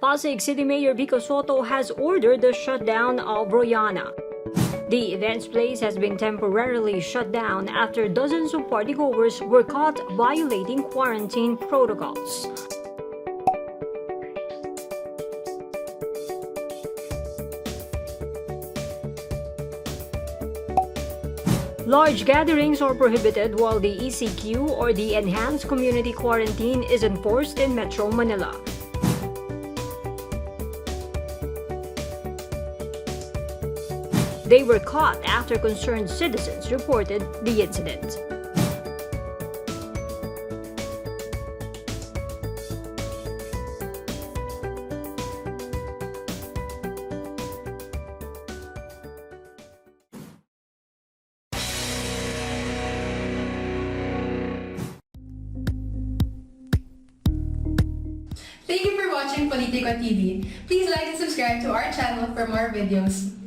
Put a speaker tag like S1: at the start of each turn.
S1: Pasig City Mayor Vico Sotto has ordered the shutdown of Royana. The events place has been temporarily shut down after dozens of partygoers were caught violating quarantine protocols. Large gatherings are prohibited while the ECQ or the Enhanced Community Quarantine is enforced in Metro Manila. They were caught after concerned citizens reported the incident.
S2: Thank you for watching Politico TV. Please like and subscribe to our channel for more videos.